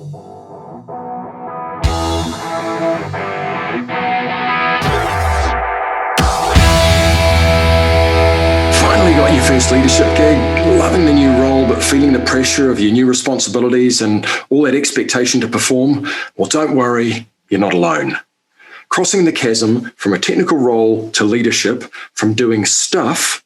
Finally got your first leadership gig, loving the new role, but feeling the pressure of your new responsibilities and all that expectation to perform? Well, don't worry, you're not alone. Crossing the chasm from a technical role to leadership, from doing stuff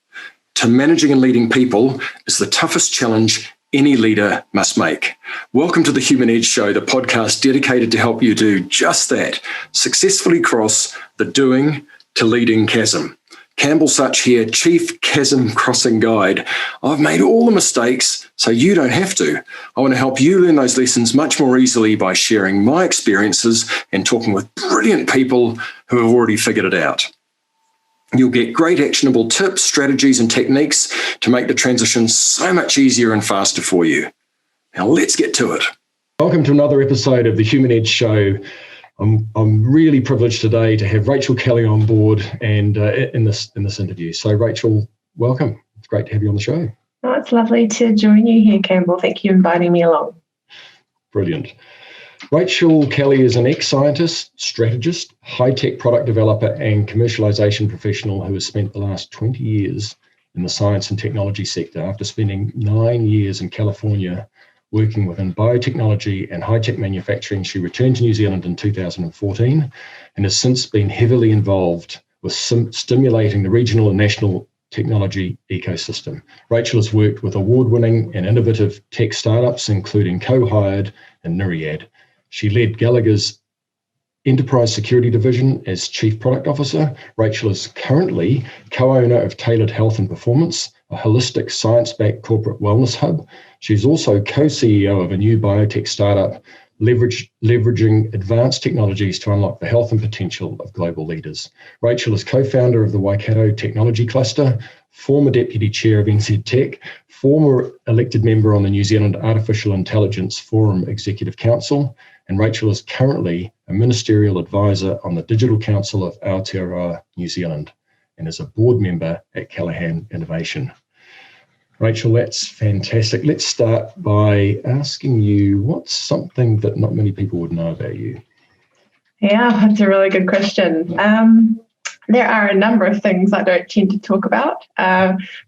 to managing and leading people, is the toughest challenge any leader must make. Welcome to the Human Edge Show, the podcast dedicated to help you do just that, successfully cross the doing to leading chasm. Campbell Such here, Chief Chasm Crossing Guide. I've made all the mistakes so you don't have to. I want to help you learn those lessons much more easily by sharing my experiences and talking with brilliant people who have already figured it out. You'll get great actionable tips, strategies, and techniques to make the transition so much easier and faster for you. Now let's get to it. Welcome to another episode of the Human Edge Show. I'm really privileged today to have Rachel Kelly on board and in this interview. So Rachel, welcome. It's great to have you on the show. Oh, it's lovely to join you here, Campbell. Thank you for inviting me along. Brilliant. Rachel Kelly is an ex-scientist, strategist, high-tech product developer and commercialization professional who has spent the last 20 years in the science and technology sector after spending 9 years in California working within biotechnology and high-tech manufacturing. She returned to New Zealand in 2014 and has since been heavily involved with stimulating the regional and national technology ecosystem. Rachel has worked with award-winning and innovative tech startups, including Co-Hired and Myriad. She led Gallagher's Enterprise Security Division as Chief Product Officer. Rachel is currently co-owner of Tailored Health and Performance, a holistic science-backed corporate wellness hub. She's also co-CEO of a new biotech startup, leveraging advanced technologies to unlock the health and potential of global leaders. Rachel is co-founder of the Waikato Technology Cluster, former deputy chair of NZ Tech, former elected member on the New Zealand Artificial Intelligence Forum Executive Council, and Rachel is currently a ministerial advisor on the Digital Council of Aotearoa, New Zealand, and is a board member at Callaghan Innovation. Rachel, that's fantastic. Let's start by asking you, what's something that not many people would know about you? Yeah, that's a really good question. There are a number of things I don't tend to talk about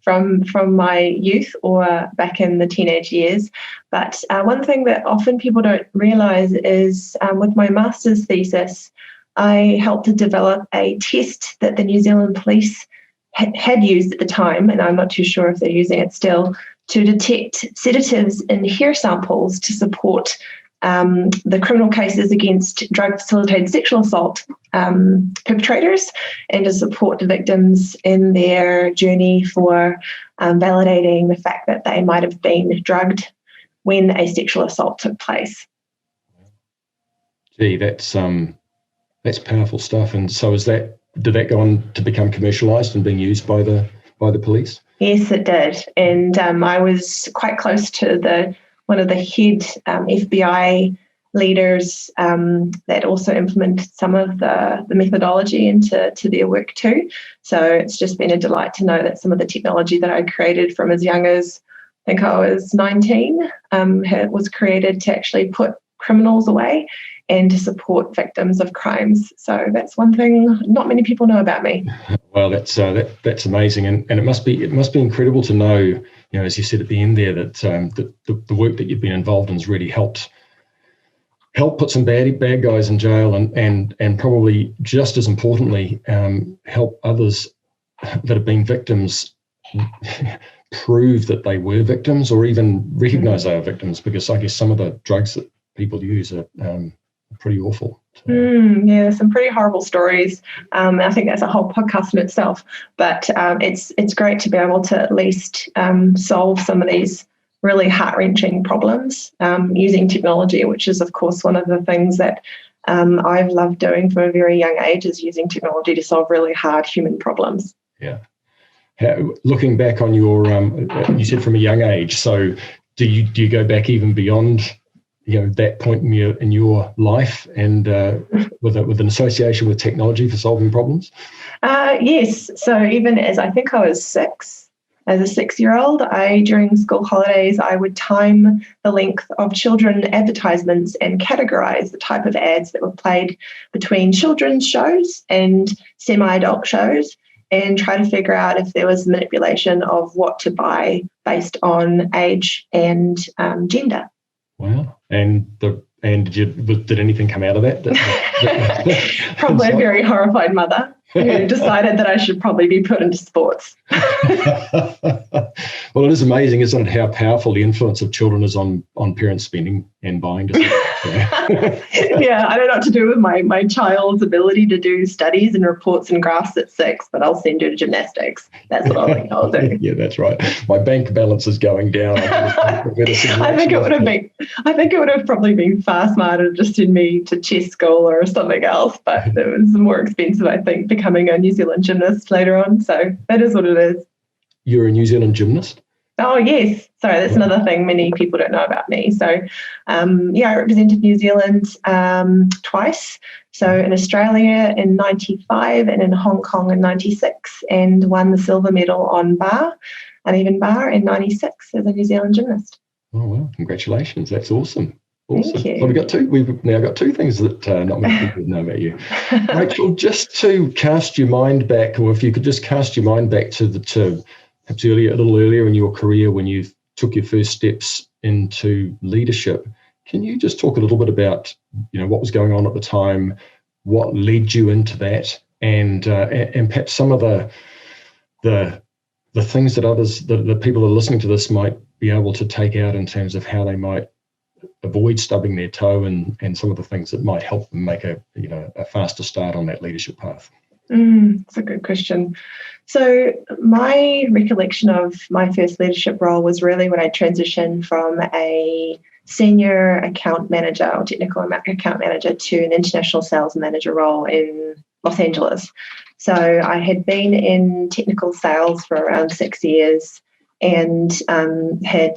from my youth or back in the teenage years. But one thing that often people don't realise is with my master's thesis, I helped to develop a test that the New Zealand Police had used at the time, and I'm not too sure if they're using it still, to detect sedatives in hair samples to support the criminal cases against drug-facilitated sexual assault perpetrators and to support the victims in their journey for validating the fact that they might have been drugged when a sexual assault took place. Gee, that's powerful stuff. And so did that go on to become commercialised and being used by the police? Yes, it did. And I was quite close to one of the head FBI leaders that also implemented some of the methodology into their work too. So it's just been a delight to know that some of the technology that I created from as young as I think I was 19 was created to actually put criminals away and to support victims of crimes. So that's one thing not many people know about me. Well, that's amazing, and it must be incredible to know, as you said at the end there, that the work that you've been involved in has really helped put some bad guys in jail, and probably just as importantly, help others that have been victims prove that they were victims, or even recognise they are victims, because I guess some of the drugs that people use are pretty awful. Yeah, there's some pretty horrible stories. I think that's a whole podcast in itself. But it's great to be able to at least solve some of these really heart-wrenching problems using technology, which is, of course, one of the things that I've loved doing from a very young age, is using technology to solve really hard human problems. Yeah. Looking back on your, you said from a young age. So do you go back even beyond that point in your life, and with an association with technology for solving problems? Yes. So even as I think I was 6, As a 6-year-old, during school holidays, I would time the length of children advertisements and categorize the type of ads that were played between children's shows and semi-adult shows, and try to figure out if there was manipulation of what to buy based on age and gender. Wow. And did anything come out of that? Probably a very horrified mother who decided that I should probably be put into sports. Well, it is amazing, isn't it, how powerful the influence of children is on parents' spending and buying decisions. Yeah, I don't know what to do with my child's ability to do studies and reports and graphs at 6, but I'll send you to gymnastics. That's what I think I'll do. Yeah, that's right. My bank balance is going down. I think it would have probably been far smarter to just send me to chess school or something else, but it was more expensive, I think, becoming a New Zealand gymnast later on. So that is what it is. You're a New Zealand gymnast? Oh, yes. Sorry, that's another thing many people don't know about me. So, I represented New Zealand twice. So in Australia in 95 and in Hong Kong in 96, and won the silver medal on uneven bar in 96 as a New Zealand gymnast. Oh, well, congratulations. That's awesome. Thank you. Well, we've now got 2 things that not many people know about you. Rachel, just to cast your mind back, or if you could just cast your mind back to perhaps a little earlier in your career when you took your first steps into leadership, can you just talk a little bit about, what was going on at the time, what led you into that, and perhaps some of the things that the people who are listening to this might be able to take out in terms of how they might avoid stubbing their toe, and some of the things that might help them make a faster start on that leadership path? That's a good question. So my recollection of my first leadership role was really when I transitioned from a senior account manager or technical account manager to an international sales manager role in Los Angeles. So I had been in technical sales for around 6 years, and had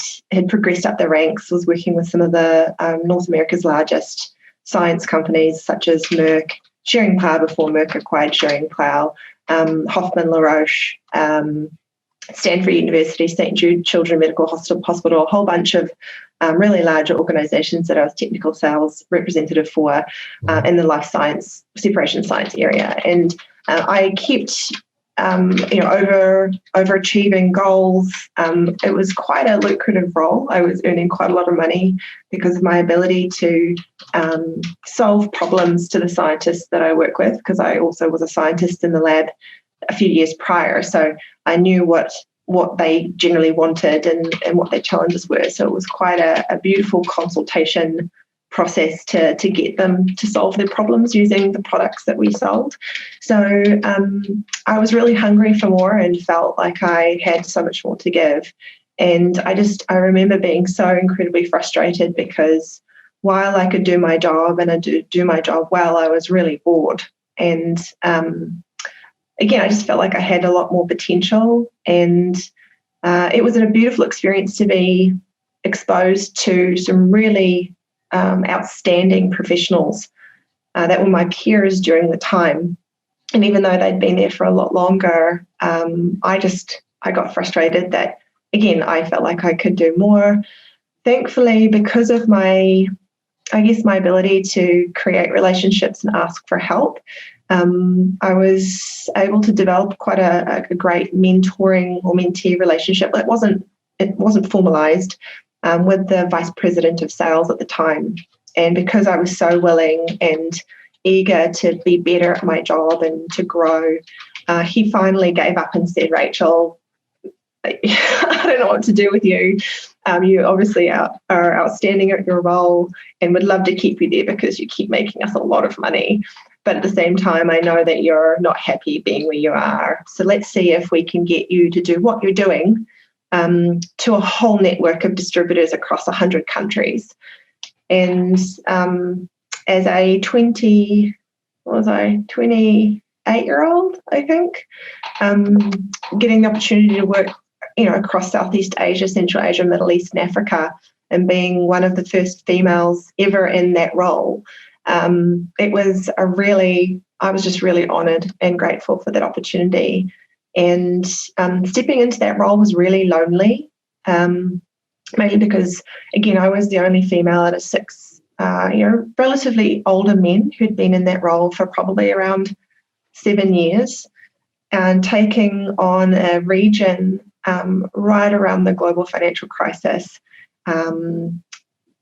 progressed up the ranks, was working with some of the North America's largest science companies such as Merck, Schering-Plough before Merck acquired Schering-Plough, Hoffman La Roche, Stanford University, St. Jude Children's Medical Hospital, a whole bunch of really large organisations that I was technical sales representative for in the life science, separation science area. And I kept overachieving goals. It was quite a lucrative role. I was earning quite a lot of money because of my ability to solve problems to the scientists that I work with, because I also was a scientist in the lab a few years prior. So I knew what they generally wanted and what their challenges were. So it was quite a beautiful consultation process to get them to solve their problems using the products that we sold. So I was really hungry for more and felt like I had so much more to give. And I remember being so incredibly frustrated because while I could do my job and I do my job well, I was really bored. And again, I just felt like I had a lot more potential. And it was a beautiful experience to be exposed to some really outstanding professionals that were my peers during the time. And even though they'd been there for a lot longer, I got frustrated that, again, I felt like I could do more. Thankfully, because of my ability to create relationships and ask for help, I was able to develop quite a great mentoring or mentee relationship. It wasn't formalized, with the vice president of sales at the time. And because I was so willing and eager to be better at my job and to grow, he finally gave up and said, "Rachel, I don't know what to do with you. You obviously are outstanding at your role and would love to keep you there because you keep making us a lot of money. But at the same time, I know that you're not happy being where you are. So let's see if we can get you to do what you're doing to a whole network of distributors across 100 countries." And as a 28-year-old, I think, getting the opportunity to work, across Southeast Asia, Central Asia, Middle East, and Africa, and being one of the first females ever in that role, I was just really honoured and grateful for that opportunity. And stepping into that role was really lonely, mainly because, again, I was the only female out of 6, relatively older men who'd been in that role for probably around 7 years, and taking on a region right around the global financial crisis,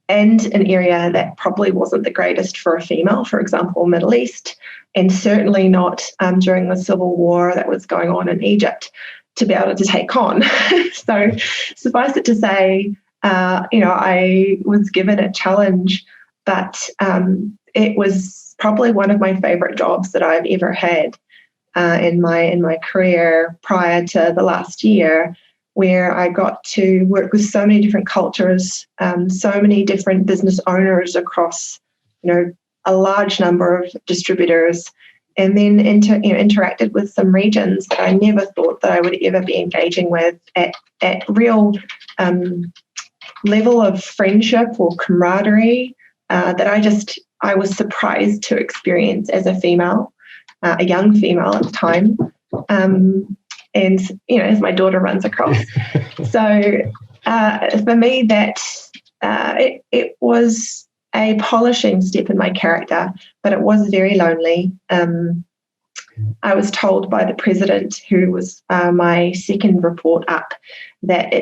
and an area that probably wasn't the greatest for a female, for example, Middle East, and certainly not during the civil war that was going on in Egypt, to be able to take on. So suffice it to say, I was given a challenge, but it was probably one of my favorite jobs that I've ever had in my career prior to the last year, where I got to work with so many different cultures, so many different business owners across, a large number of distributors, and then interacted with some regions that I never thought that I would ever be engaging with at real level of friendship or camaraderie that I was surprised to experience as a female, a young female at the time. And, as my daughter runs across. So for me, that it was a polishing step in my character, but it was very lonely. I was told by the president, who was my second report up, that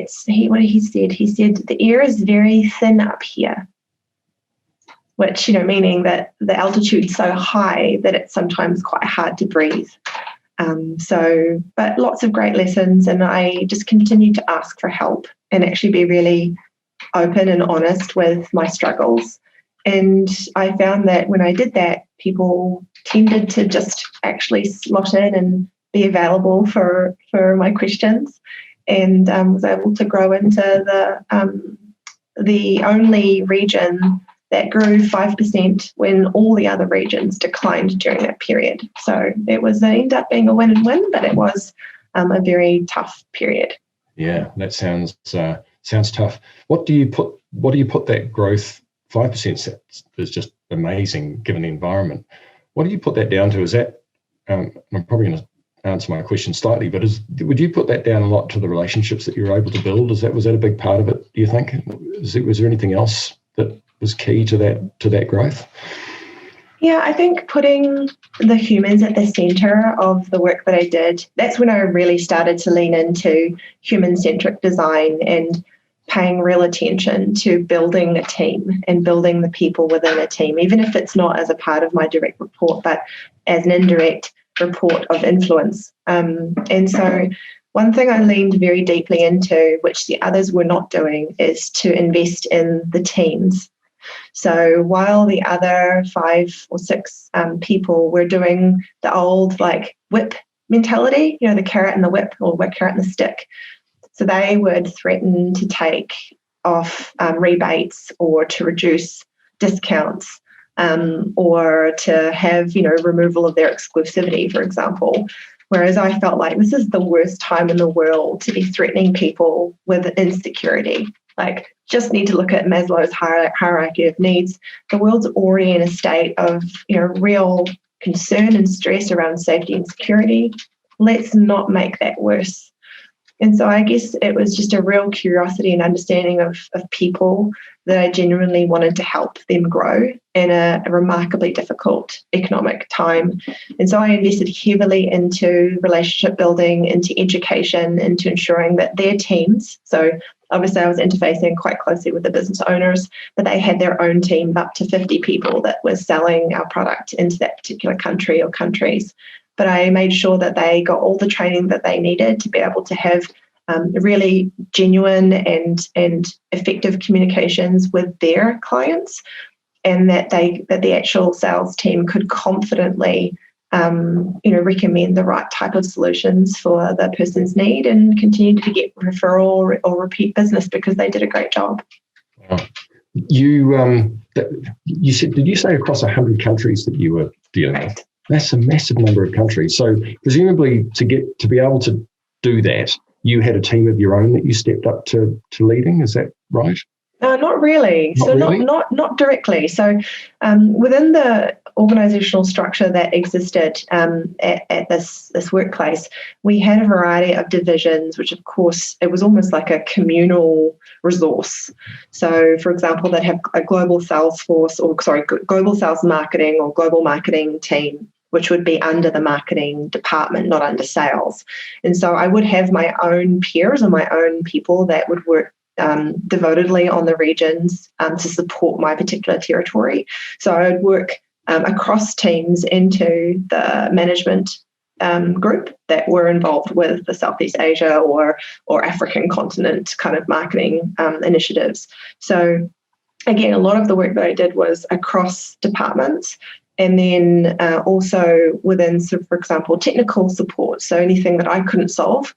what he said? He said, the air is very thin up here, which, meaning that the altitude's so high that it's sometimes quite hard to breathe. But lots of great lessons, and I just continued to ask for help and actually be really open and honest with my struggles. And I found that when I did that, people tended to just actually slot in and be available for my questions, and was able to grow into the only region that grew 5% when all the other regions declined during that period. So it ended up being a win-win, but it was a very tough period. Yeah, that sounds tough. What do you put that growth? 5% is just amazing given the environment. What do you put that down to? Is that I'm probably going to answer my question slightly, but would you put that down a lot to the relationships that you were able to build? Was that a big part of it, do you think? Was there anything else that was key to that growth? Yeah, I think putting the humans at the center of the work that I did, that's when I really started to lean into human-centric design and paying real attention to building a team and building the people within a team, even if it's not as a part of my direct report, but as an indirect report of influence. And so one thing I leaned very deeply into, which the others were not doing, is to invest in the teams. So while the other 5 or 6 people were doing the old whip mentality, the carrot and the whip, or carrot and the stick. So they would threaten to take off rebates or to reduce discounts or to have, removal of their exclusivity, for example. Whereas I felt like this is the worst time in the world to be threatening people with insecurity. Just need to look at Maslow's hierarchy of needs. The world's already in a state of, real concern and stress around safety and security. Let's not make that worse. And so I guess it was just a real curiosity and understanding of people that I genuinely wanted to help them grow in a remarkably difficult economic time. And so I invested heavily into relationship building, into education, into ensuring that their teams, so obviously I was interfacing quite closely with the business owners, but they had their own team of up to 50 people that were selling our product into that particular country or countries. But I made sure that they got all the training that they needed to be able to have really genuine and effective communications with their clients, and that the actual sales team could confidently recommend the right type of solutions for the person's need and continue to get referral or repeat business because they did a great job. Wow. You said, did you say across 100 countries that you were dealing with? Right. That's a massive number of countries. So presumably to be able to do that, you had a team of your own that you stepped up to leading. Is that right? No, not really. Not So really? not directly. So within the organizational structure that existed at this workplace, we had a variety of divisions, which of course it was almost like a communal resource. So for example, they'd have a global sales force, global sales marketing or global marketing team, which would be under the marketing department, not under sales. And so I would have my own peers or my own people that would work devotedly on the regions to support my particular territory. So I would work across teams into the management group that were involved with the Southeast Asia or African continent kind of marketing initiatives. So again, a lot of the work that I did was across departments. And then also within, so for example, technical support. So anything that I couldn't solve,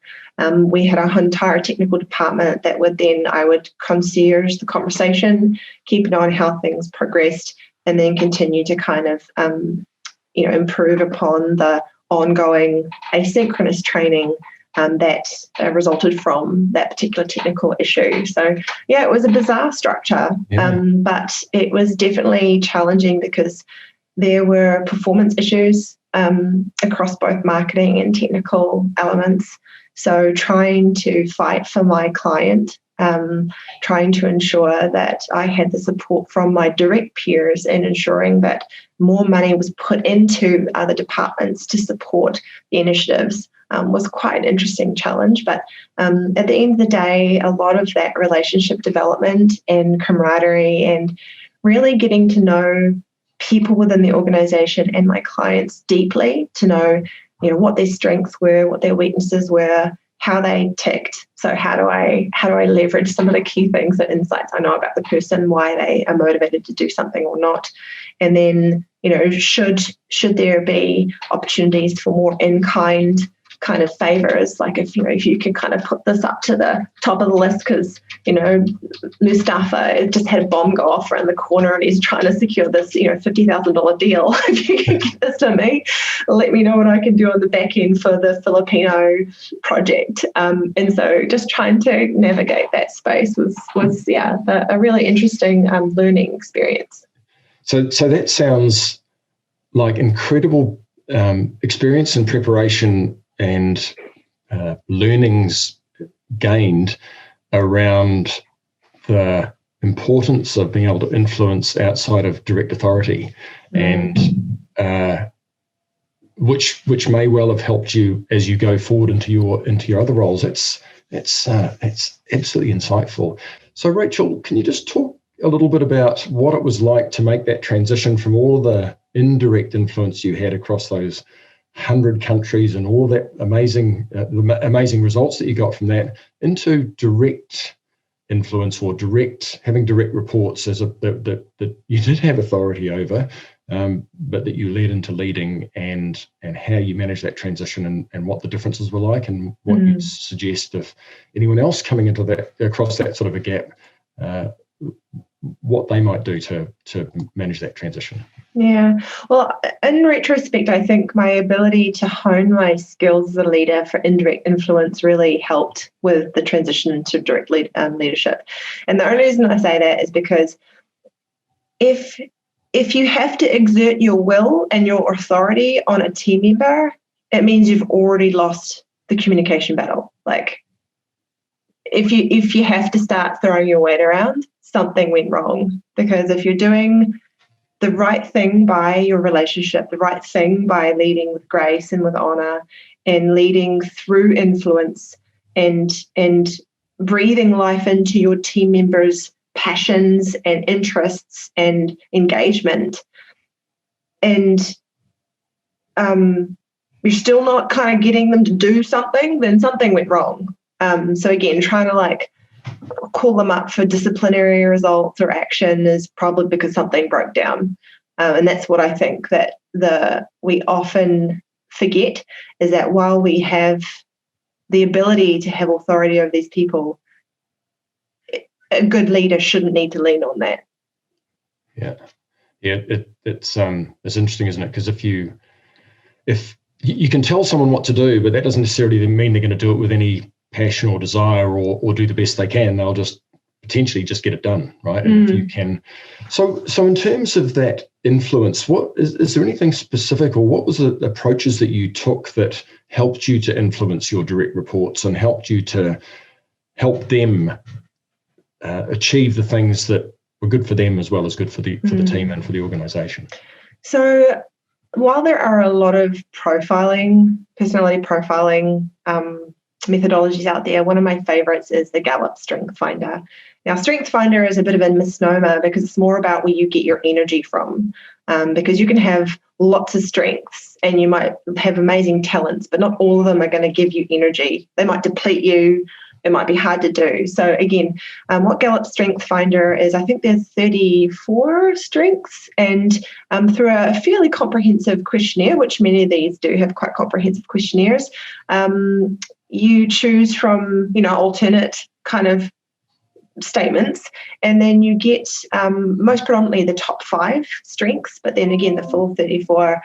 we had our entire technical department that I would concierge the conversation, keep an eye on how things progressed, and then continue to kind of, improve upon the ongoing asynchronous training that resulted from that particular technical issue. So, yeah, it was a bizarre structure, but it was definitely challenging because there were performance issues across both marketing and technical elements. So trying to fight for my client, trying to ensure that I had the support from my direct peers and ensuring that more money was put into other departments to support the initiatives was quite an interesting challenge. But at the end of the day, a lot of that relationship development and camaraderie and really getting to know people within the organization and my clients deeply to know, what their strengths were, what their weaknesses were, how they ticked. So how do I leverage some of the key things and insights I know about the person, why they are motivated to do something or not. And then, should there be opportunities for more in-kind kind of favors, like if you can kind of put this up to the top of the list because Mustafa just had a bomb go off around the corner and he's trying to secure this $50,000 deal. If you can get this to me, let me know what I can do on the back end for the Filipino project. And so just trying to navigate that space was a really interesting learning experience. So that sounds like incredible experience and preparation and learnings gained around the importance of being able to influence outside of direct authority, and which may well have helped you as you go forward into your other roles. It's absolutely insightful. So Rachel, can you just talk a little bit about what it was like to make that transition from all the indirect influence you had across those 100 countries and all that amazing results that you got from that into direct influence or having direct reports that you did have authority over, but that you led into leading, and how you managed that transition and what the differences were like, and what you'd suggest if anyone else coming into that across that sort of a gap, what they might do to manage that transition. Yeah, well, in retrospect, I think my ability to hone my skills as a leader for indirect influence really helped with the transition to direct leadership. And the only reason I say that is because if you have to exert your will and your authority on a team member, it means you've already lost the communication battle. Like, if you have to start throwing your weight around, something went wrong. Because if you're doing the right thing by your relationship, the right thing by leading with grace and with honor, and leading through influence and breathing life into your team members' passions and interests and engagement, and you're still not kind of getting them to do something, then something went wrong. So again, trying to call them up for disciplinary results or action is probably because something broke down. And that's what I think that we often forget, is that while we have the ability to have authority over these people, a good leader shouldn't need to lean on that. Yeah. It's interesting, isn't it? Because if you can tell someone what to do, but that doesn't necessarily mean they're going to do it with any passion or desire or do the best they can. They'll just potentially just get it done, right? And if you can, so in terms of that influence, what is there anything specific, or what was the approaches that you took that helped you to influence your direct reports and helped you to help them achieve the things that were good for them as well as good for the team and for the organization? So while there are a lot of personality profiling methodologies out there, one of my favorites is the Gallup Strengthsfinder. Now, Strengthsfinder is a bit of a misnomer because it's more about where you get your energy from, because you can have lots of strengths and you might have amazing talents, but not all of them are going to give you energy. They might deplete you. It might be hard to do. So again, what Gallup Strengthsfinder is, I think there's 34 strengths, and through a fairly comprehensive questionnaire, which many of these do have quite comprehensive questionnaires, you choose from, alternate kind of statements, and then you get most predominantly the top 5 strengths, but then again, the full 34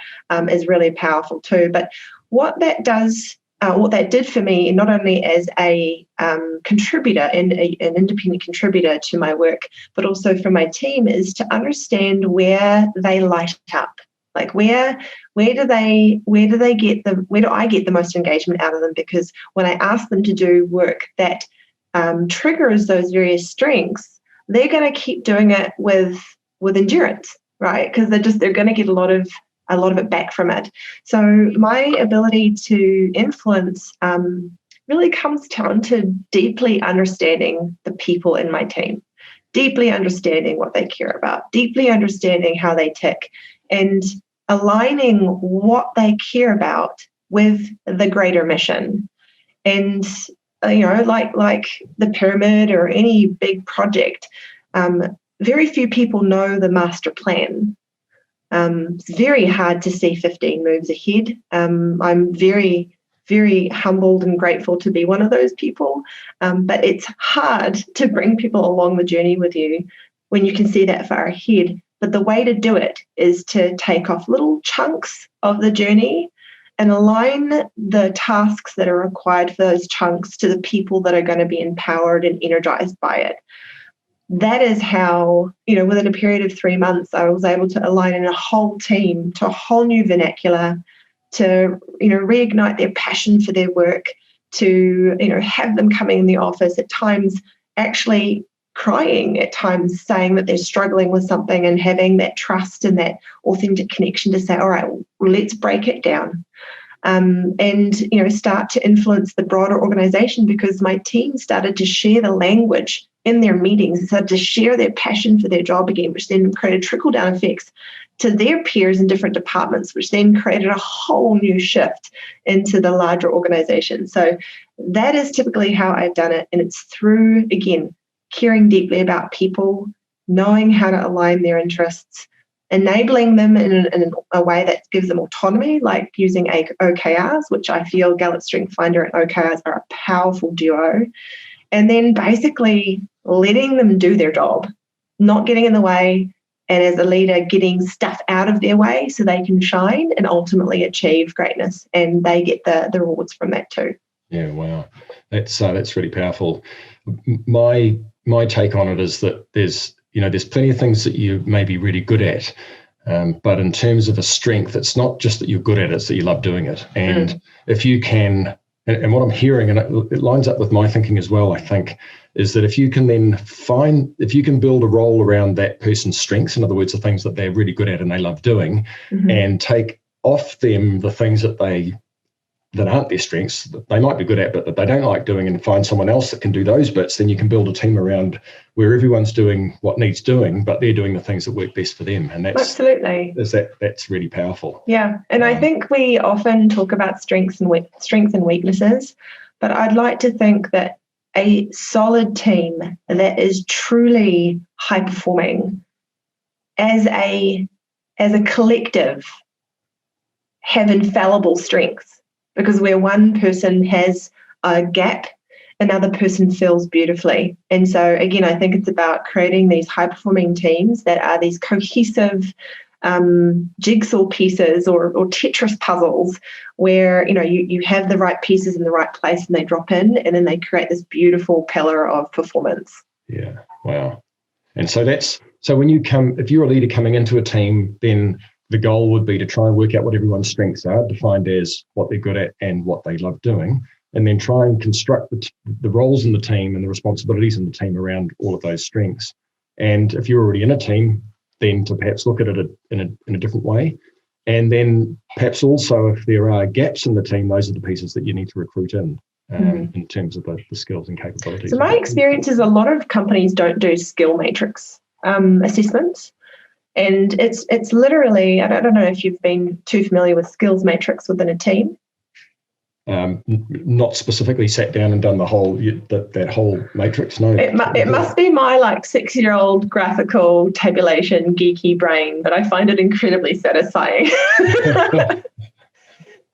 is really powerful too. But what that did for me, not only as a contributor and an independent contributor to my work, but also for my team, is to understand where they light up. Like where do I get the most engagement out of them? Because when I ask them to do work that triggers those various strengths, they're going to keep doing it with endurance, right? Because they're going to get a lot of it back from it. So my ability to influence really comes down to deeply understanding the people in my team, deeply understanding what they care about, deeply understanding how they tick, and aligning what they care about with the greater mission. And like the pyramid or any big project, very few people know the master plan. It's very hard to see 15 moves ahead. I'm very, very humbled and grateful to be one of those people. But it's hard to bring people along the journey with you when you can see that far ahead. But the way to do it is to take off little chunks of the journey and align the tasks that are required for those chunks to the people that are going to be empowered and energized by it. That is how, within a period of 3 months, I was able to align in a whole team to a whole new vernacular, to, reignite their passion for their work, to, have them coming in the office at times actually crying, at times saying that they're struggling with something, and having that trust and that authentic connection to say, all right, well, let's break it down. And start to influence the broader organization, because my team started to share the language in their meetings, started to share their passion for their job again, which then created trickle-down effects to their peers in different departments, which then created a whole new shift into the larger organization. So that is typically how I've done it. And it's through, again, caring deeply about people, knowing how to align their interests, enabling them in a way that gives them autonomy, like using OKRs, which I feel Gallup Strengthsfinder and OKRs are a powerful duo, and then basically letting them do their job, not getting in the way, and as a leader, getting stuff out of their way so they can shine and ultimately achieve greatness, and they get the rewards from that too. Yeah, wow, that's really powerful. My take on it is that there's plenty of things that you may be really good at, but in terms of a strength, it's not just that you're good at it, it's that you love doing it. And if you can, and what I'm hearing, and it lines up with my thinking as well, I think, is that if you can build a role around that person's strengths, in other words, the things that they're really good at and they love doing, and take off them the things that aren't their strengths, that they might be good at, but that they don't like doing, and find someone else that can do those bits, then you can build a team around where everyone's doing what needs doing, but they're doing the things that work best for them. And that's really powerful. Yeah. And I think we often talk about strengths and weaknesses, but I'd like to think that a solid team that is truly high performing as a collective have infallible strengths. Because where one person has a gap, another person fills beautifully. And so, again, I think it's about creating these high-performing teams that are these cohesive jigsaw pieces or Tetris puzzles where, you have the right pieces in the right place and they drop in, and then they create this beautiful pillar of performance. Yeah. Wow. And so if you're a leader coming into a team, then the goal would be to try and work out what everyone's strengths are, defined as what they're good at and what they love doing, and then try and construct the roles in the team and the responsibilities in the team around all of those strengths. And if you're already in a team, then to perhaps look at it in a different way. And then perhaps also if there are gaps in the team, those are the pieces that you need to recruit in terms of the skills and capabilities. So my experience is a lot of companies don't do skill matrix assessments. And it's literally, I don't know if you've been too familiar with skills matrix within a team. Not specifically sat down and done the whole that whole matrix. No, it must be my 6-year-old graphical tabulation geeky brain, but I find it incredibly satisfying.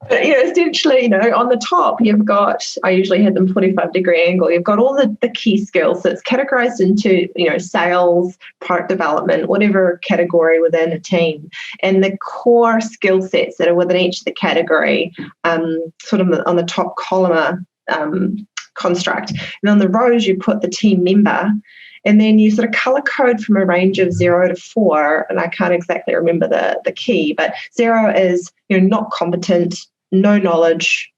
But, essentially, on the top, you've got, I usually had them 45-degree angle. You've got all the key skills. So it's categorized into, sales, product development, whatever category within a team. And the core skill sets that are within each of the category, sort of on the top column construct. And on the rows, you put the team member. And then you sort of color code from a range of 0 to 4. And I can't exactly remember the key, but 0 is, not competent, no knowledge.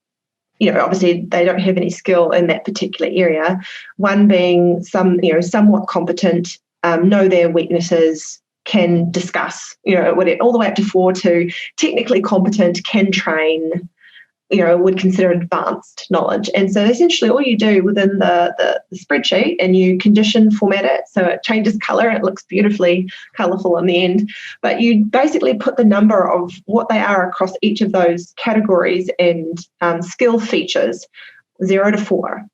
Obviously they don't have any skill in that particular area. 1 being somewhat competent, know their weaknesses, can discuss, all the way up to 4 to technically competent, can train, would consider advanced knowledge. And so essentially all you do within the spreadsheet, and you condition format it so it changes color and it looks beautifully colorful in the end. But you basically put the number of what they are across each of those categories and skill features, 0 to 4.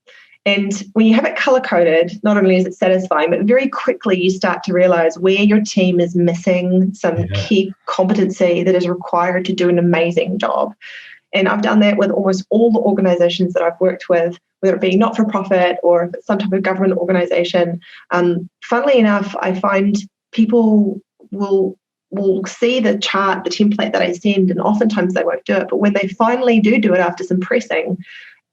And when you have it color-coded, not only is it satisfying, but very quickly you start to realize where your team is missing some key competency that is required to do an amazing job. And I've done that with almost all the organizations that I've worked with, whether it be not-for-profit or if it's some type of government organization. Funnily enough, I find people will see the chart, the template that I send, and oftentimes they won't do it. But when they finally do it after some pressing,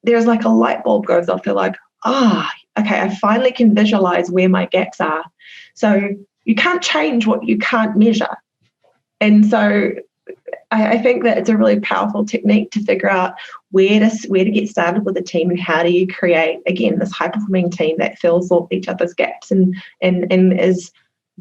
there's a light bulb goes off. They're like, okay, I finally can visualize where my gaps are. So you can't change what you can't measure. And so I think that it's a really powerful technique to figure out where to get started with a team, and how do you create, again, this high-performing team that fills all each other's gaps and is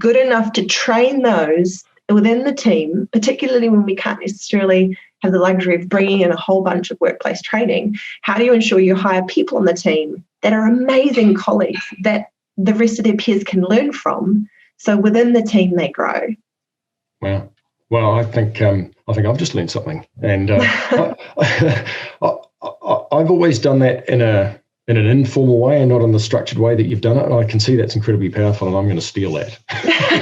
good enough to train those within the team, particularly when we can't necessarily have the luxury of bringing in a whole bunch of workplace training. How do you ensure you hire people on the team that are amazing colleagues that the rest of their peers can learn from, so within the team they grow? Wow. Well, I think I've just learned something, and I've always done that in an informal way and not in the structured way that you've done it. And I can see that's incredibly powerful, and I'm going to steal that.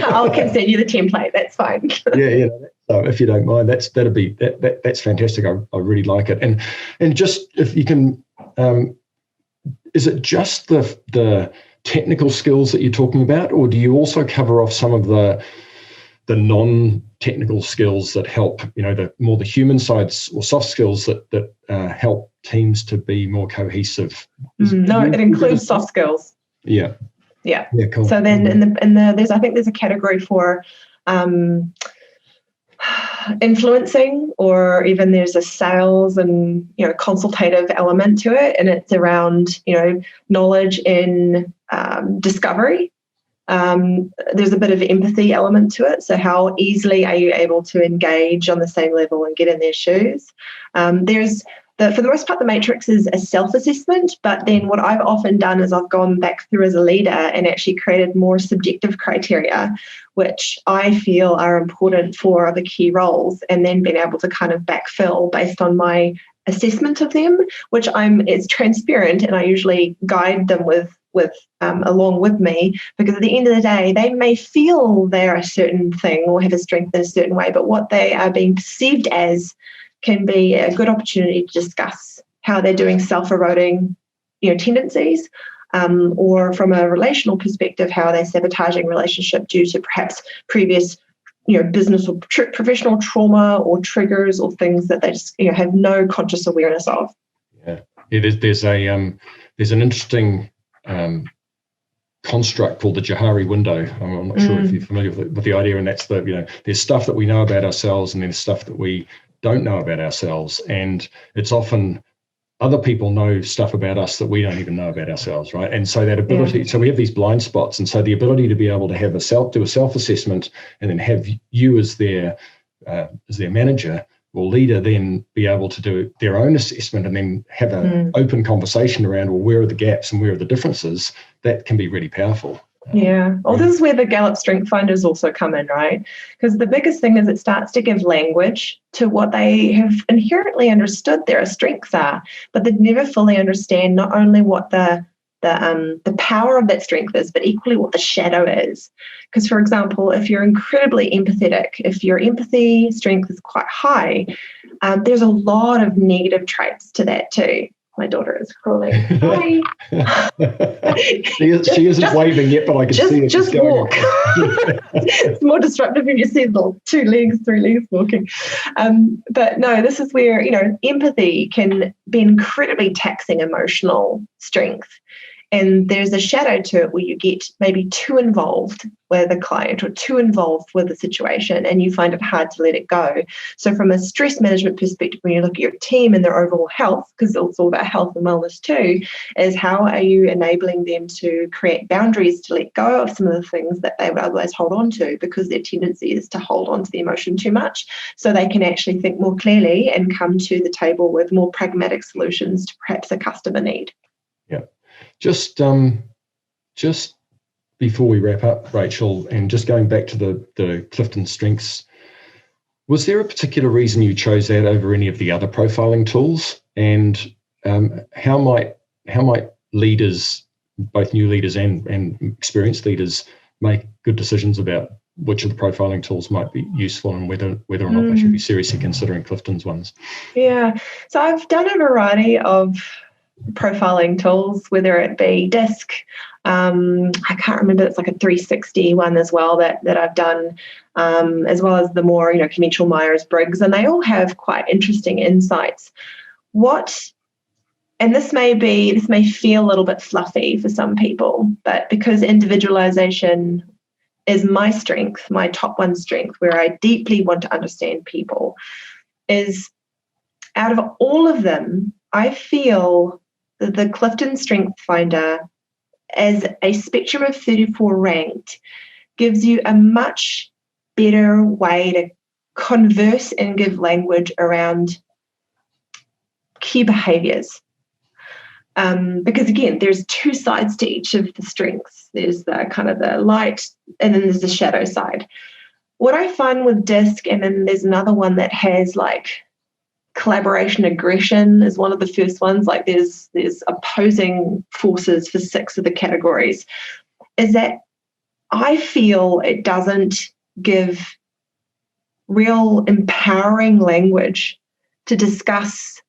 I'll send you the template. That's fine. Yeah. So if you don't mind, that's fantastic. I really like it. And just if you can, is it just the technical skills that you're talking about, or do you also cover off some of the non-technical skills that help, the human sides or soft skills that help teams to be more cohesive? No, it includes soft skills. Yeah. Cool. So then there's a category for influencing, or even there's a sales and consultative element to it, and it's around knowledge in discovery. There's a bit of empathy element to it. So how easily are you able to engage on the same level and get in their shoes? For the most part, the matrix is a self-assessment, but then what I've often done is I've gone back through as a leader and actually created more subjective criteria, which I feel are important for the key roles, and then being able to kind of backfill based on my assessment of them, which it's transparent, and I usually guide them with along with me, because at the end of the day, they may feel they're a certain thing or have a strength in a certain way, but what they are being perceived as can be a good opportunity to discuss how they're doing self-eroding, tendencies, or from a relational perspective, how they're sabotaging relationship due to perhaps previous, business or professional trauma or triggers or things that they just, have no conscious awareness of. Yeah, there's an interesting construct called the Johari window. I'm not sure if you're familiar with the idea, and that's there's stuff that we know about ourselves, and there's stuff that we don't know about ourselves, and it's often other people know stuff about us that we don't even know about ourselves, right? And so that ability, so we have these blind spots, and so the ability to be able to have do a self-assessment, and then have you as their manager or leader then be able to do their own assessment, and then have an open conversation around, well, where are the gaps and where are the differences, that can be really powerful. Yeah. Well, this is where the Gallup Strengthsfinders also come in, right? Because the biggest thing is it starts to give language to what they have inherently understood their strengths are, but they never fully understand not only what the power of that strength is, but equally what the shadow is. Because, for example, if you're incredibly empathetic, if your empathy strength is quite high, there's a lot of negative traits to that too. My daughter is crawling. Hi. she isn't waving yet, but I can see it. Just walk. It's more disruptive if you see little 2 legs, 3 legs walking. But no, this is where, empathy can be incredibly taxing emotional strength. And there's a shadow to it where you get maybe too involved with the client or too involved with the situation, and you find it hard to let it go. So from a stress management perspective, when you look at your team and their overall health, because it's all about health and wellness too, is how are you enabling them to create boundaries to let go of some of the things that they would otherwise hold on to, because their tendency is to hold on to the emotion too much, so they can actually think more clearly and come to the table with more pragmatic solutions to perhaps a customer need. Yeah. Just before we wrap up, Rachel, and just going back to the Clifton Strengths, was there a particular reason you chose that over any of the other profiling tools? And how might leaders, both new leaders and experienced leaders, make good decisions about which of the profiling tools might be useful, and whether or not they should be seriously considering Clifton's ones? Yeah, so I've done a variety of profiling tools, whether it be DISC, I can't remember, it's like a 360 one as well that I've done, as well as the more conventional Myers-Briggs, and they all have quite interesting insights. And this may feel a little bit fluffy for some people, but because individualization is my strength, my top one strength, where I deeply want to understand people, is out of all of them, I feel that the Clifton Strengthsfinder, as a spectrum of 34 ranked, gives you a much better way to converse and give language around key behaviors. Because again, there's 2 sides to each of the strengths. There's the kind of the light, and then there's the shadow side. What I find with DISC, and then there's another one that has like collaboration aggression is one of the first ones, like there's opposing forces for 6 of the categories, is that I feel it doesn't give real empowering language to discuss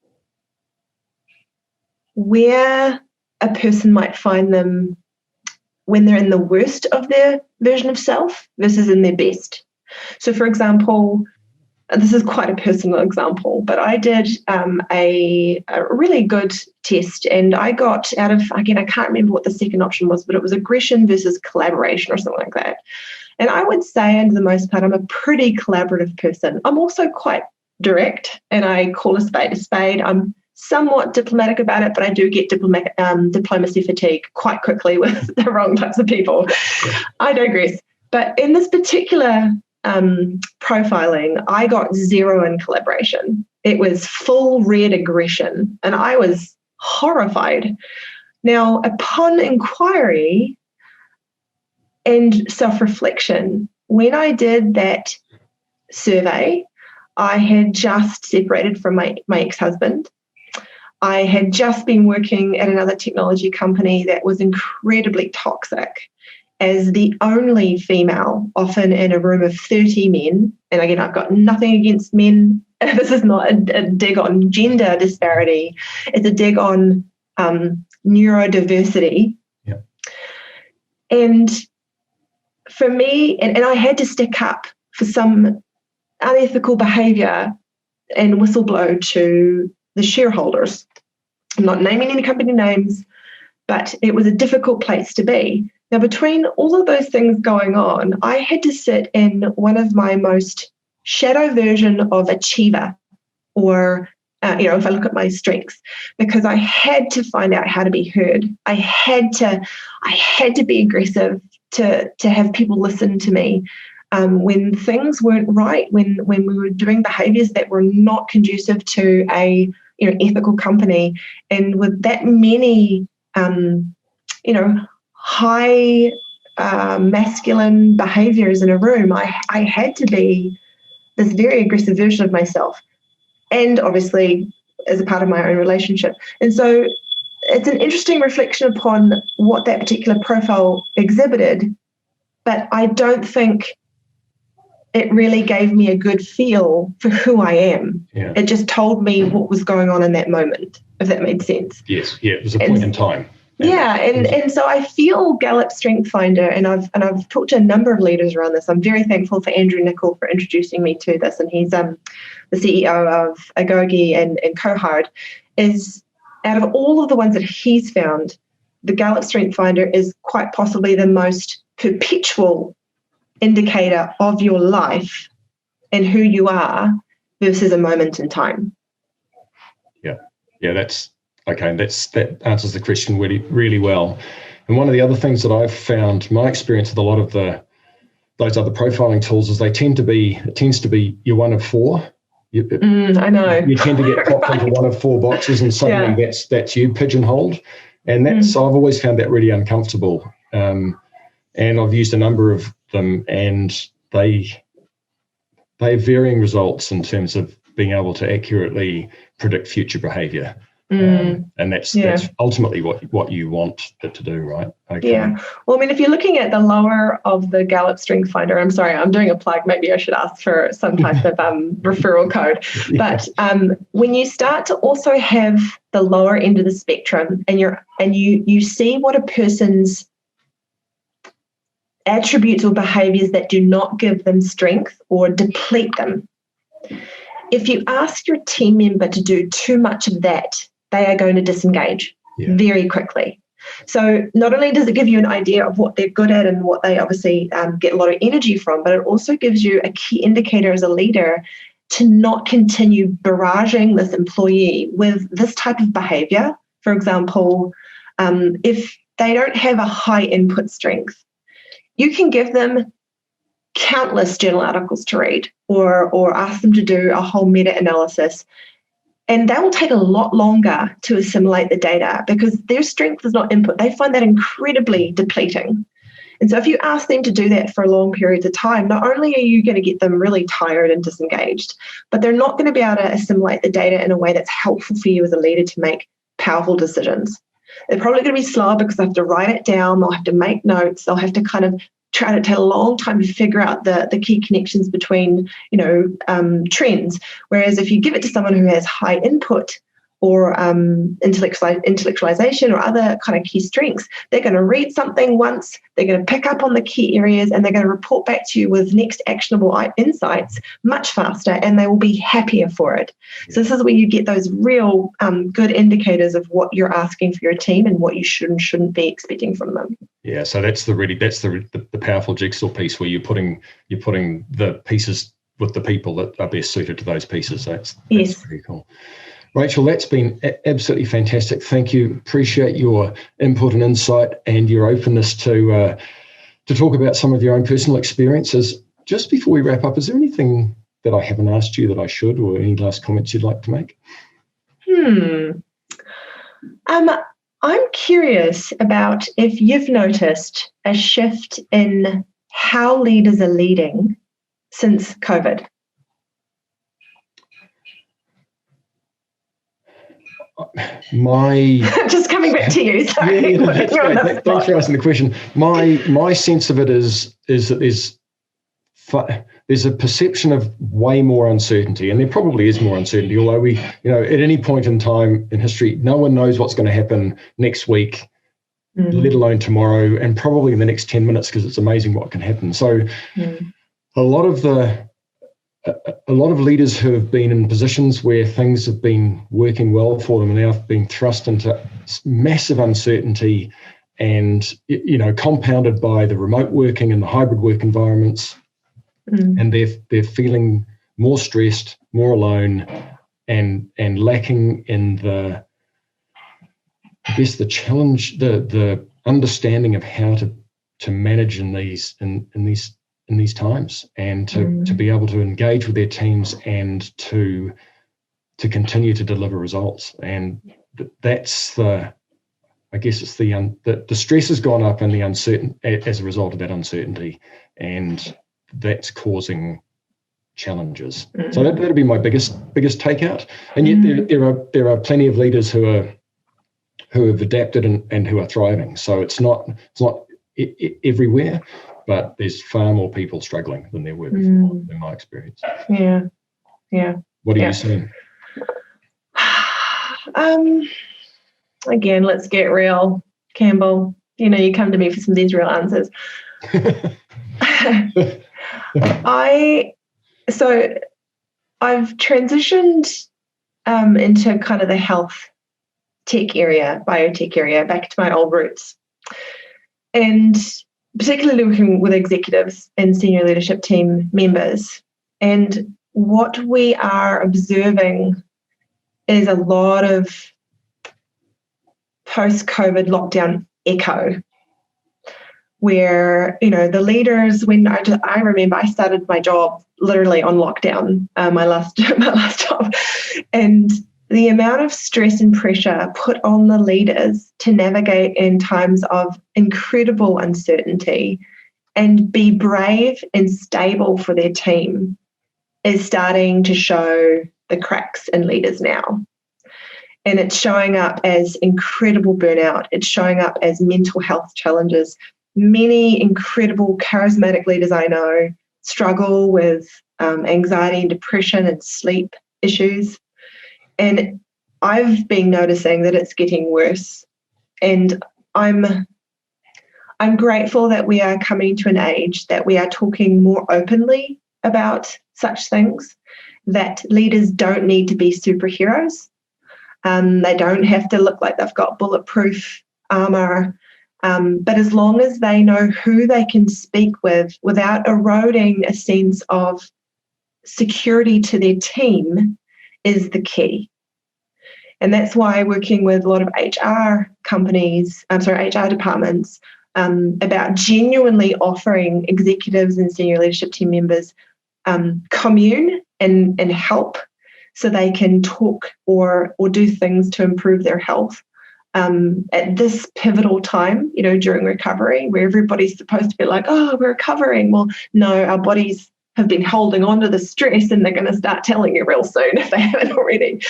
where a person might find them when they're in the worst of their version of self versus in their best. So for example, this is quite a personal example, but I did a really good test, and I got out of, again, I can't remember what the second option was, but it was aggression versus collaboration or something like that. And I would say, for the most part, I'm a pretty collaborative person. I'm also quite direct, and I call a spade a spade. I'm somewhat diplomatic about it, but I do get diplomacy fatigue quite quickly with the wrong types of people. I digress. But in this particular profiling, I got 0 in collaboration. It was full red aggression, and I was horrified. Now, upon inquiry and self-reflection, when I did that survey, I had just separated from my ex-husband. I had just been working at another technology company that was incredibly toxic, as the only female, often in a room of 30 men. And again, I've got nothing against men. This is not a dig on gender disparity. It's a dig on neurodiversity. Yeah. And for me, and I had to stick up for some unethical behaviour and whistleblow to the shareholders. I'm not naming any company names, but it was a difficult place to be, Now, between all of those things going on, I had to sit in one of my most shadow version of achiever, or if I look at my strengths, because I had to find out how to be heard. I had to be aggressive to have people listen to me when things weren't right, when we were doing behaviours that were not conducive to a ethical company, and with that many high masculine behaviours in a room, I had to be this very aggressive version of myself, and obviously as a part of my own relationship. And so it's an interesting reflection upon what that particular profile exhibited, but I don't think it really gave me a good feel for who I am. Yeah. It just told me what was going on in that moment, if that made sense. Yes, yeah, it was a point in time. And so I feel Gallup Strengthsfinder, and I've talked to a number of leaders around this. I'm very thankful for Andrew Nichol for introducing me to this, and he's the CEO of Agogi and Cohard. Is out of all of the ones that he's found, the Gallup Strengthsfinder is quite possibly the most perpetual indicator of your life and who you are versus a moment in time. That's okay. That answers the question really, really well. And one of the other things that I've found, my experience with a lot of those other profiling tools, is it tends to be you're one of four. I know. You tend to get popped into one of four boxes, and suddenly that's you, pigeonholed. And I've always found that really uncomfortable. And I've used a number of them, and they have varying results in terms of being able to accurately predict future behaviour. And that's ultimately what you want it to do, right? Okay. Yeah. Well, I mean, if you're looking at the lower of the Gallup Strengthsfinder, I'm sorry, I'm doing a plug. Maybe I should ask for some type of referral code. But when you start to also have the lower end of the spectrum, and you see what a person's attributes or behaviours that do not give them strength or deplete them. If you ask your team member to do too much of that, they are going to disengage very quickly. So not only does it give you an idea of what they're good at and what they obviously get a lot of energy from, but it also gives you a key indicator as a leader to not continue barraging this employee with this type of behaviour. For example, if they don't have a high input strength, you can give them countless journal articles to read or ask them to do a whole meta-analysis. And that will take a lot longer to assimilate the data because their strength is not input. They find that incredibly depleting. And so if you ask them to do that for long periods of time, not only are you going to get them really tired and disengaged, but they're not going to be able to assimilate the data in a way that's helpful for you as a leader to make powerful decisions. They're probably going to be slower because they have to write it down. They'll have to make notes. They'll have to kind of try to take a long time to figure out the key connections between, trends. Whereas if you give it to someone who has high input or intellectualization or other kind of key strengths, they're going to read something once, they're going to pick up on the key areas, and they're going to report back to you with next actionable insights much faster, and they will be happier for it. So this is where you get those real good indicators of what you're asking for your team and what you should and shouldn't be expecting from them. Yeah, so that's the powerful jigsaw piece where you're putting the pieces with the people that are best suited to those pieces. That's pretty cool. Rachel, that's been absolutely fantastic. Thank you. Appreciate your input and insight and your openness to talk about some of your own personal experiences. Just before we wrap up, is there anything that I haven't asked you that I should, or any last comments you'd like to make? I'm curious about if you've noticed a shift in how leaders are leading since COVID. Just coming back to you. Sorry. Thanks for asking the question. My sense of it is that there's a perception of way more uncertainty, and there probably is more uncertainty. Although at any point in time in history, no one knows what's going to happen next week, let alone tomorrow, and probably in the next 10 minutes, because it's amazing what can happen. So, a lot of leaders who have been in positions where things have been working well for them are now being thrust into massive uncertainty and compounded by the remote working and the hybrid work environments, and they're feeling more stressed, more alone, and lacking in the challenge, the understanding of how to manage in these times, and to be able to engage with their teams and to continue to deliver results. And that's the stress has gone up, and the uncertain as a result of that uncertainty, and that's causing challenges. So that'd be my biggest takeout. And yet there are plenty of leaders who have adapted and who are thriving. So it's not everywhere, but there's far more people struggling than there were before, in my experience. Yeah. What are you seeing? Again, let's get real, Campbell. You come to me for some of these real answers. I've transitioned into kind of the health tech area, biotech area, back to my old roots. And particularly working with executives and senior leadership team members. And what we are observing is a lot of post-COVID lockdown echo, where the leaders, when I remember I started my job literally on lockdown, my last job, and the amount of stress and pressure put on the leaders to navigate in times of incredible uncertainty and be brave and stable for their team is starting to show the cracks in leaders now. And it's showing up as incredible burnout. It's showing up as mental health challenges. Many incredible charismatic leaders I know struggle with anxiety and depression and sleep issues. And I've been noticing that it's getting worse. And I'm grateful that we are coming to an age that we are talking more openly about such things, that leaders don't need to be superheroes. They don't have to look like they've got bulletproof armor. But as long as they know who they can speak with without eroding a sense of security to their team is the key. And that's why working with a lot of HR departments about genuinely offering executives and senior leadership team members commune and help so they can talk or do things to improve their health at this pivotal time, during recovery, where everybody's supposed to be like, oh, we're recovering. Well, no, our bodies have been holding on to the stress, and they're going to start telling you real soon if they haven't already.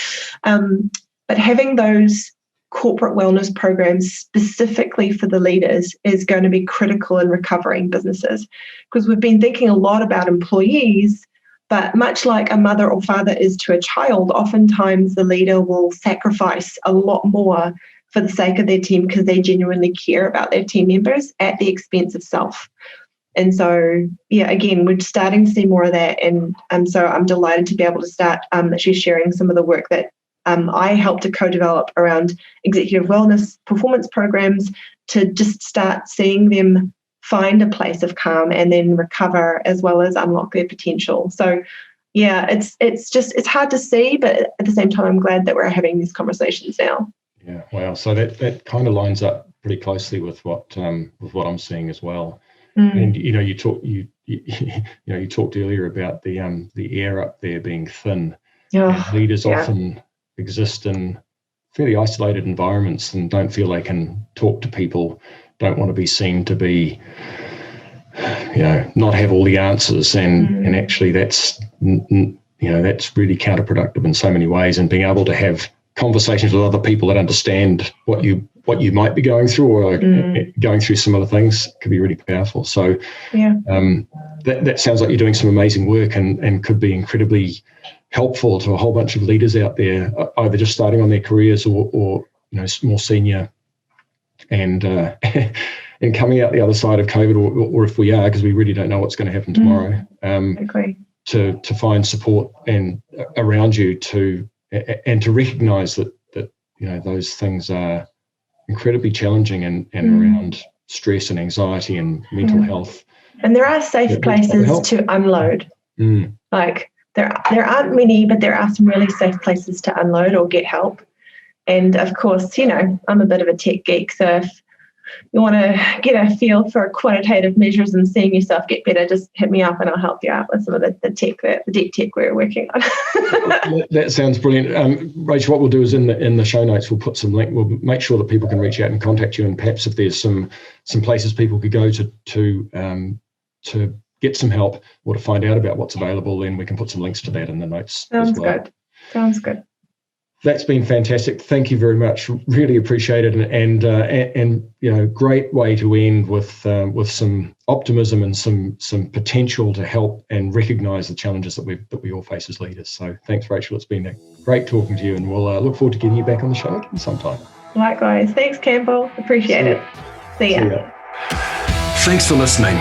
But having those corporate wellness programs specifically for the leaders is going to be critical in recovering businesses, because we've been thinking a lot about employees, but much like a mother or father is to a child, oftentimes the leader will sacrifice a lot more for the sake of their team because they genuinely care about their team members at the expense of self. And so, again, we're starting to see more of that. And so I'm delighted to be able to start actually sharing some of the work that I helped to co-develop around executive wellness performance programs to just start seeing them find a place of calm and then recover as well as unlock their potential. So, it's hard to see, but at the same time, I'm glad that we're having these conversations now. Yeah, wow. So that kind of lines up pretty closely with what I'm seeing as well. And you talked earlier about the air up there being thin. Yeah. Leaders often exist in fairly isolated environments and don't feel they can talk to people, don't want to be seen to be, not have all the answers, and actually that's really counterproductive in so many ways. And being able to have conversations with other people that understand what you might be going through or going through some other things could be really powerful. So that sounds like you're doing some amazing work and could be incredibly helpful to a whole bunch of leaders out there, either just starting on their careers or more senior, and and coming out the other side of COVID, or if we are, because we really don't know what's going to happen tomorrow, to find support and around you and to recognise that those things are incredibly challenging and around stress and anxiety and mental health. And there are safe places to unload. Like there aren't many, but there are some really safe places to unload or get help. And of course, I'm a bit of a tech geek, so if you want to get a feel for quantitative measures and seeing yourself get better, just hit me up and I'll help you out with some of the deep tech we're working on. That sounds brilliant. Rachel, what we'll do is in the show notes, we'll put some link. We'll make sure that people can reach out and contact you, and perhaps if there's some places people could go to get some help or to find out about what's available, then we can put some links to that in the notes. Sounds good. That's been fantastic. Thank you very much. Really appreciate it, and great way to end with some optimism and some potential to help and recognise the challenges that we all face as leaders. So thanks, Rachel. It's been great talking to you, and we'll look forward to getting you back on the show again sometime. Likewise. Thanks, Campbell. Appreciate it. See ya. Thanks for listening.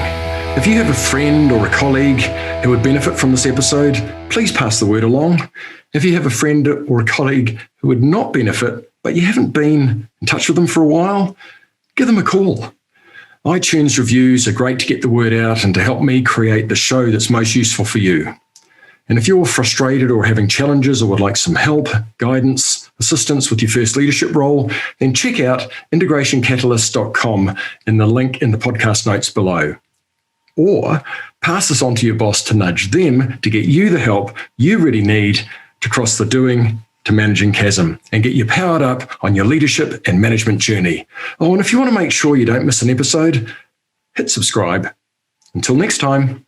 If you have a friend or a colleague who would benefit from this episode, please pass the word along. If you have a friend or a colleague who would not benefit, but you haven't been in touch with them for a while, give them a call. iTunes reviews are great to get the word out and to help me create the show that's most useful for you. And if you're frustrated or having challenges or would like some help, guidance, assistance with your first leadership role, then check out integrationcatalyst.com in the link in the podcast notes below. Or pass this on to your boss to nudge them to get you the help you really need to cross the doing to managing chasm and get you powered up on your leadership and management journey. Oh, and if you want to make sure you don't miss an episode, hit subscribe. Until next time.